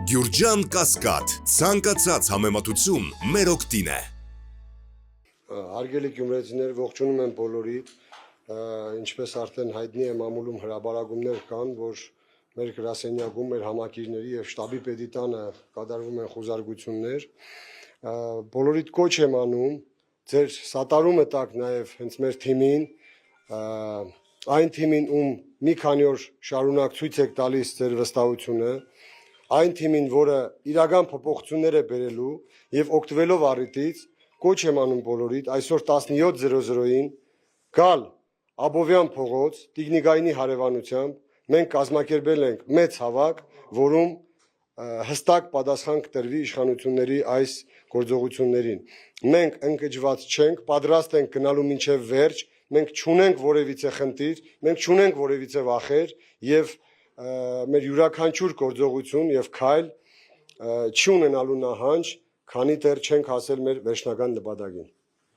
Գյուրջան Կասկադ, ցանկացած համեմատություն մեր օգտին է։ Հարգելի գյումրեցիներ, ողջունում եմ բոլորիդ, ինչպես արդեն հայտնի է մամուլում հրաբարակումներ կան, որ մեր գրասենյակում, մեր համակիրների և շտաբի պետի տանը կատարվում են խուզարկություններ, բոլորիդ կոչ եմ անում, ձեր սատարումը տաք նաև հենց մեր թիմին, այն թիմին, ում մի քանի օր շարունակ ցույց եք տալիս ձեր վստահությունը, այն թիմին, որը իրական փոփոխություններ է բերելու և օգտվելով առիթից, կոչ եմ անում բոլորիդ, այսօր 17:00-ին գալ Աբովյան փողոց, Տիկնիկայինի հարևանությամբ, մենք կազմակերպել ենք մեծ հավաք, որում հստակ պատասխան կտրվի իշխանությունների այս գործողություններին։ Մենք ընկճված չենք, պատրաստ ենք գնալու մինչև վերջ, մենք չունենք որևիցե խնդիր, մենք չունենք որևիցե վախեր և մեր յուրաքանչյուր գործողություն և քայլ չի ունենալու նահանջ, քանի դեռ չենք հասել մեր վերջնական նպատակին։